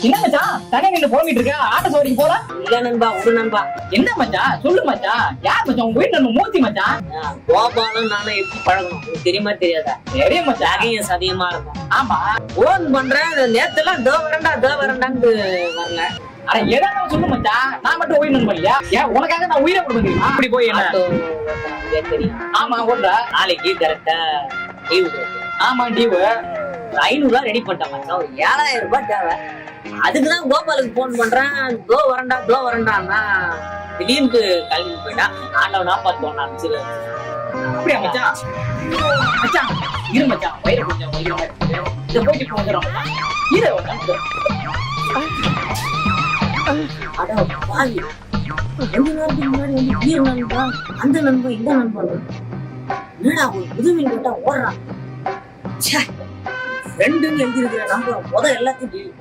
என்ன மச்சான் தனி நின்று போயிட்டு இருக்க ஆட்ட சோடிக்கு போல? இல்ல நண்பா, ஒரு நண்பா. என்ன மச்சான் சொல்லு மச்சான். யார் மச்சான் உங்க வீட்டுல நம்ம மூர்த்தி மச்சான்? கோபாலும் நானும் எப்படி பழகணும் உங்களுக்கு தெரியுமா தெரியாதா? தெரியும் மச்சான். நகையும் சதியமா இருக்கும். ஆமா போன் பண்றேன், நேத்தெல்லாம் தோ வரண்டான்னு வரல. அட ஏதாவது சொல்லு மச்சான். நான் மட்டும் உயிர் பண்ணியா? ஏன் உனக்காக நான் உயிரை கொடுக்க தெரியுமா? அப்படி போய் என்ன தெரியும். ஆமா ஓடுற நாளைக்கு கரெக்டா லீவு. ஆமா டீவு 500 ரெடி பண்ணிட்டேன் மச்சான். ஒரு 7000 ரூபாய் தேவை. அதுக்குதான் கோபாலுக்கு போன் பண்றேன். தோ வரண்டான்னா திடீர்னு கிளம்பி போயிட்டான். ஆண்டவனா பார்த்தோம் அனுப்பிச்சிரு. அப்படியா மச்சான்? மச்சான் இரு மச்சான், வயிறு கொஞ்சம் இதை போயிட்டு வந்துடும் மச்சான். இரு அட பாவி, 2 நாளுக்கு முன்னாடி வந்து வீர நண்பா, அந்த நண்பா, இந்த நண்பா, என்னடா ஒரு உதவி கேட்டா ஓடுறான். ஃப்ரெண்டுன்னு எழுதிருக்கிற நம்பர் எல்லாத்தையும்